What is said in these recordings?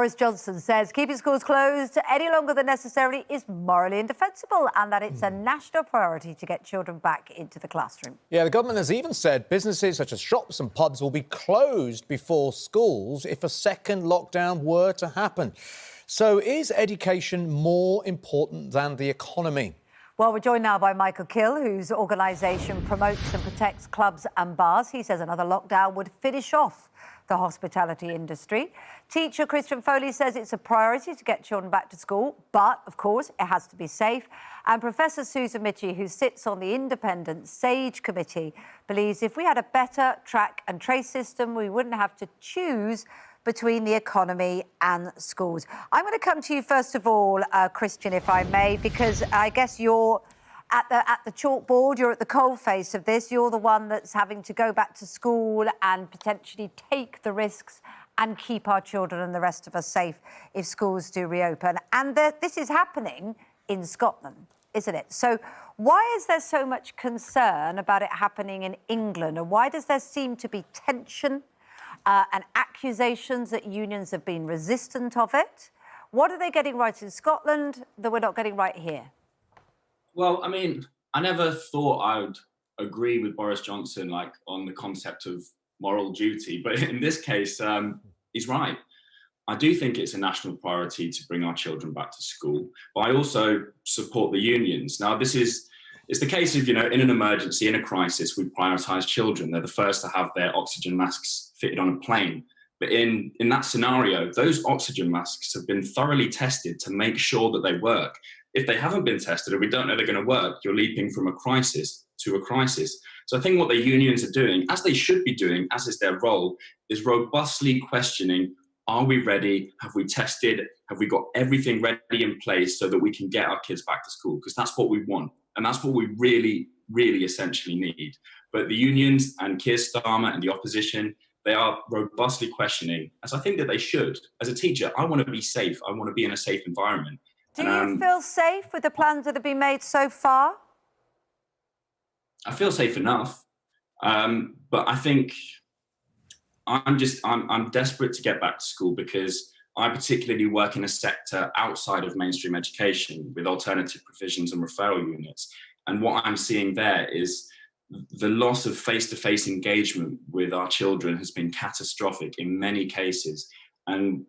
Boris Johnson says keeping schools closed any longer than necessary is morally indefensible and that it's a national priority to get children back into the classroom. Yeah, the government has even said businesses such as shops and pubs will be closed before schools if a second lockdown were to happen. So is education more important than the economy? Well, we're joined now by Michael Kill, whose organisation promotes and protects clubs and bars. He says another lockdown would finish off the hospitality industry. Teacher Christian Foley says it's a priority to get children back to school, but, of course, it has to be safe. And Professor Susan Mitty, who sits on the independent SAGE committee, believes if we had a better track and trace system, we wouldn't have to choose between the economy and schools. I'm going to come to you first of all, Christian, if I may, because I guess you're at the chalkboard, you're at the coalface of this. You're the one that's having to go back to school and potentially take the risks and keep our children and the rest of us safe if schools do reopen. And this is happening in Scotland, isn't it? So why is there so much concern about it happening in England? And why does there seem to be tension and accusations that unions have been resistant of it? What are they getting right in Scotland that we're not getting right here? Well, I mean, I never thought I would agree with Boris Johnson, like, on the concept of moral duty. But in this case, he's right. I do think it's a national priority to bring our children back to school. But I also support the unions. Now, it's the case of, in an emergency, in a crisis, we prioritise children. They're the first to have their oxygen masks fitted on a plane. But in that scenario, those oxygen masks have been thoroughly tested to make sure that they work. If they haven't been tested and we don't know they're going to work, you're leaping from a crisis to a crisis. So I think what the unions are doing, as they should be doing, as is their role, is robustly questioning, are we ready? Have we tested? Have we got everything ready in place so that we can get our kids back to school? Because that's what we want. And that's what we really, really essentially need. But the unions and Keir Starmer and the opposition, they are robustly questioning, as I think that they should. As a teacher, I want to be safe. I want to be in a safe environment. Do you feel safe with the plans that have been made so far? I feel safe enough. But I think I'm desperate to get back to school because I particularly work in a sector outside of mainstream education with alternative provisions and referral units. And what I'm seeing there is the loss of face-to-face engagement with our children has been catastrophic in many cases. And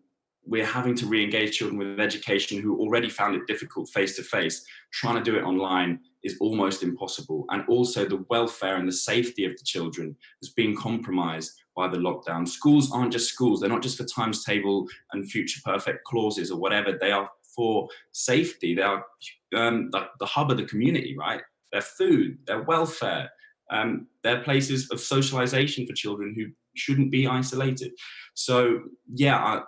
we're having to re-engage children with education who already found it difficult face-to-face. Trying to do it online is almost impossible. And also the welfare and the safety of the children has been compromised by the lockdown. Schools aren't just schools. They're not just for times table and future perfect clauses or whatever. They are for safety. They are the hub of the community, right? Their food, their welfare. They're places of socialization for children who shouldn't be isolated. So, yeah,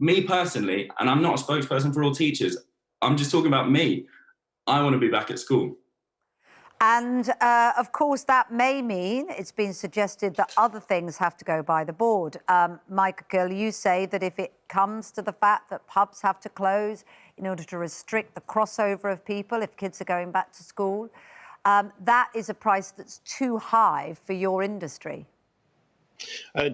me personally, and I'm not a spokesperson for all teachers, I'm just talking about me. I want to be back at school. And, of course, that may mean, it's been suggested, that other things have to go by the board. Michael, you say that if it comes to the fact that pubs have to close in order to restrict the crossover of people, if kids are going back to school, that is a price that's too high for your industry.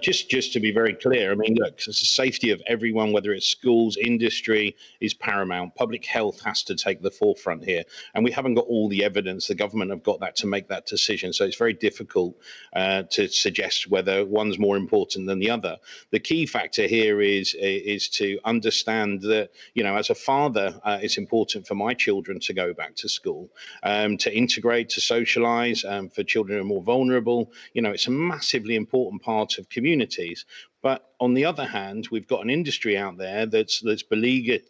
Just to be very clear, I mean, look, the safety of everyone, whether it's schools, industry, is paramount. Public health has to take the forefront here. And we haven't got all the evidence. The government have got that to make that decision. So it's very difficult to suggest whether one's more important than the other. The key factor here is to understand that, as a father, it's important for my children to go back to school, to integrate, to socialise, for children who are more vulnerable. It's a massively important part of communities. But on the other hand, we've got an industry out there that's beleaguered,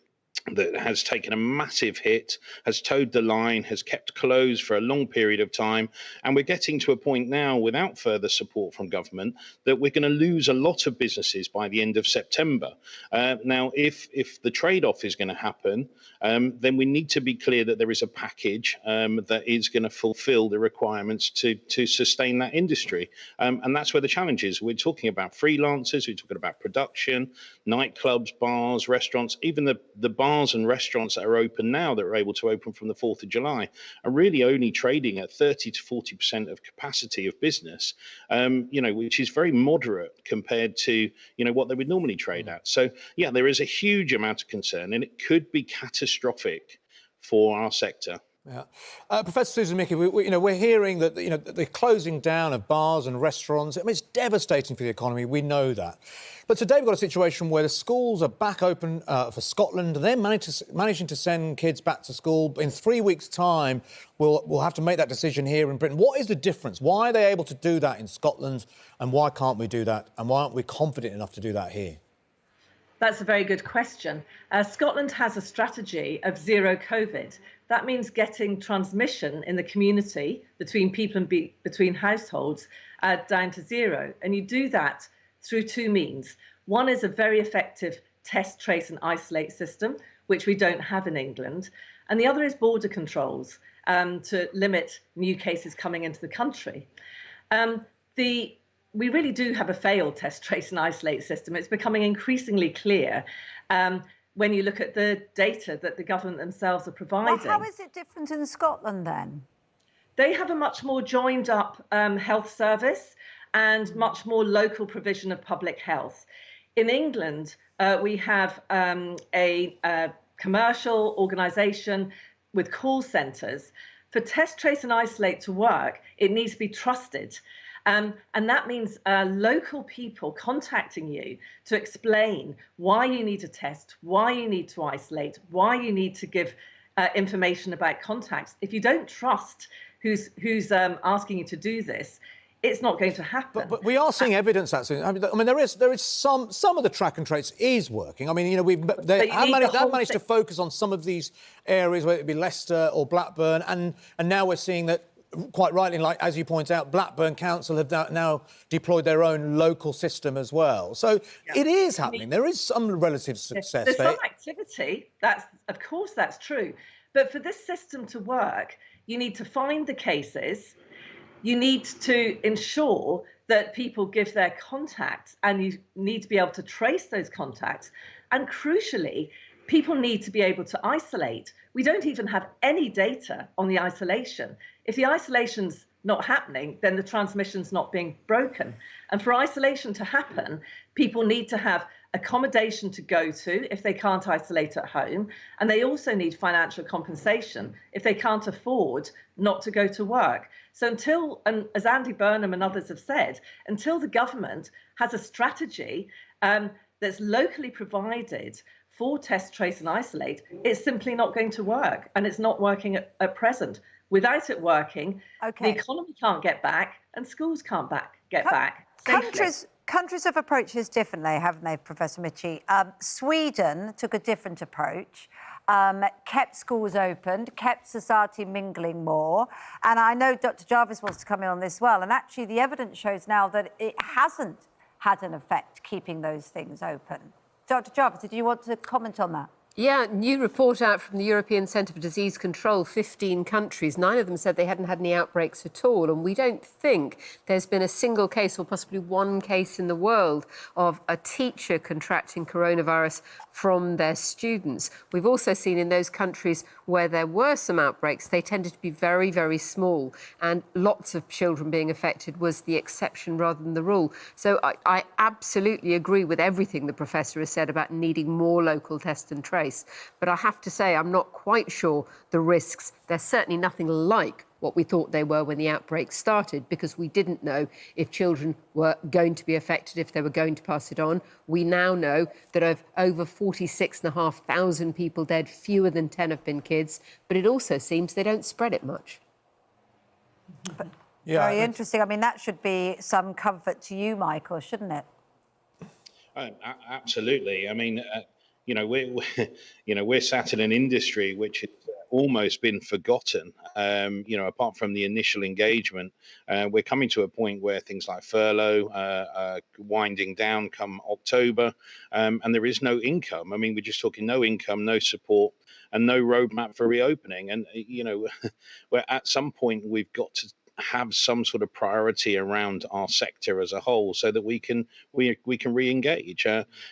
that has taken a massive hit, has towed the line, has kept closed for a long period of time. And we're getting to a point now, without further support from government, that we're going to lose a lot of businesses by the end of September. Now, if the trade-off is going to happen, then we need to be clear that there is a package that is going to fulfill the requirements to sustain that industry. And that's where the challenge is. We're talking about freelancers, we're talking about production, nightclubs, bars, restaurants, even the bar bars and restaurants that are open now, that are able to open from the 4th of July, are really only trading at 30 to 40% of capacity of business, which is very moderate compared to, what they would normally trade at. So, yeah, there is a huge amount of concern, and it could be catastrophic for our sector. Yeah. Professor Susan Mitty, we're hearing that the closing down of bars and restaurants, it's devastating for the economy, we know that. But today we've got a situation where the schools are back open for Scotland. They're managing to send kids back to school. In 3 weeks' time, we'll have to make that decision here in Britain. What is the difference? Why are they able to do that in Scotland, and why can't we do that? And why aren't we confident enough to do that here? That's a very good question. Scotland has a strategy of zero COVID. That means getting transmission in the community between people and between households down to zero. And you do that through two means. One is a very effective test, trace and isolate system, which we don't have in England. And the other is border controls to limit new cases coming into the country. We really do have a failed test, trace and isolate system. It's becoming increasingly clear when you look at the data that the government themselves are providing. Well, how is it different in Scotland then? They have a much more joined up health service and much more local provision of public health. In England, we have a commercial organisation with call centres. For test, trace and isolate to work, it needs to be trusted. And that means local people contacting you to explain why you need to test, why you need to isolate, why you need to give information about contacts. If you don't trust who's asking you to do this, it's not going to happen. But we are seeing evidence that. I mean, there is some of the track and trace is working. I mean, they have managed to focus on some of these areas, whether it be Leicester or Blackburn, and now we're seeing that. Quite rightly, like as you point out, Blackburn Council have now deployed their own local system as well. So it is happening. There is some relative success. There's some activity. Of course, that's true. But for this system to work, you need to find the cases. You need to ensure that people give their contacts, and you need to be able to trace those contacts. And crucially, people need to be able to isolate. We don't even have any data on the isolation. If the isolation's not happening, then the transmission's not being broken. And for isolation to happen, people need to have accommodation to go to if they can't isolate at home. And they also need financial compensation if they can't afford not to go to work. So until, and as Andy Burnham and others have said, until the government has a strategy that's locally provided for test, trace and isolate, it's simply not going to work. And it's not working at present. Without it working, the economy can't get back and schools can't get back safely. Countries have approached this differently, haven't they, Professor Mitty? Sweden took a different approach, kept schools opened, kept society mingling more. And I know Dr. Jarvis wants to come in on this as well. And actually, the evidence shows now that it hasn't had an effect keeping those things open. Dr. Jarvis, did you want to comment on that? Yeah, new report out from the European Centre for Disease Control, 15 countries. 9 of them said they hadn't had any outbreaks at all. And we don't think there's been a single case or possibly one case in the world of a teacher contracting coronavirus from their students. We've also seen in those countries where there were some outbreaks, they tended to be very, very small. And lots of children being affected was the exception rather than the rule. So I absolutely agree with everything the professor has said about needing more local test and trace. But I have to say, I'm not quite sure the risks. They're certainly nothing like what we thought they were when the outbreak started, because we didn't know if children were going to be affected, if they were going to pass it on. We now know that of over 46,500 people dead, fewer than 10 have been kids. But it also seems they don't spread it much. Yeah, very interesting. I mean, that should be some comfort to you, Michael, shouldn't it? Absolutely. I mean, we're sat in an industry which has almost been forgotten. Apart from the initial engagement, we're coming to a point where things like furlough are winding down come October, and there is no income. I mean, we're just talking no income, no support, and no roadmap for reopening. And where at some point we've got to have some sort of priority around our sector as a whole, so that we can re-engage.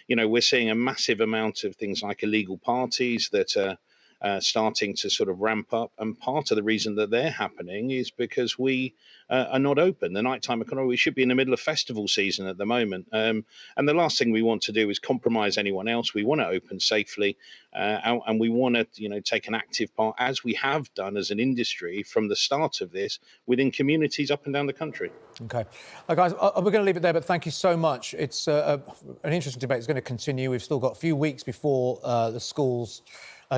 We're seeing a massive amount of things like illegal parties that are starting to sort of ramp up, and part of the reason that they're happening is because we are not open. The nighttime economy, we should be in the middle of festival season at the moment, and the last thing we want to do is compromise anyone else. We want to open safely, and we want to take an active part, as we have done as an industry from the start of this, within communities up and down the country. OK. Guys, we're going to leave it there, but thank you so much. It's an interesting debate. It's going to continue. We've still got a few weeks before the schools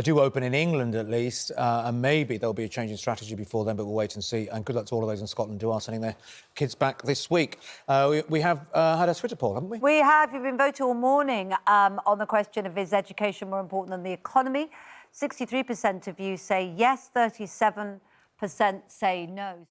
do open in England, at least, and maybe there'll be a change in strategy before then, but we'll wait and see. And good luck to all of those in Scotland who are sending their kids back this week. We have had a Twitter poll, haven't we? We have. You've been voting all morning on the question of, is education more important than the economy? 63% of you say yes, 37% say no.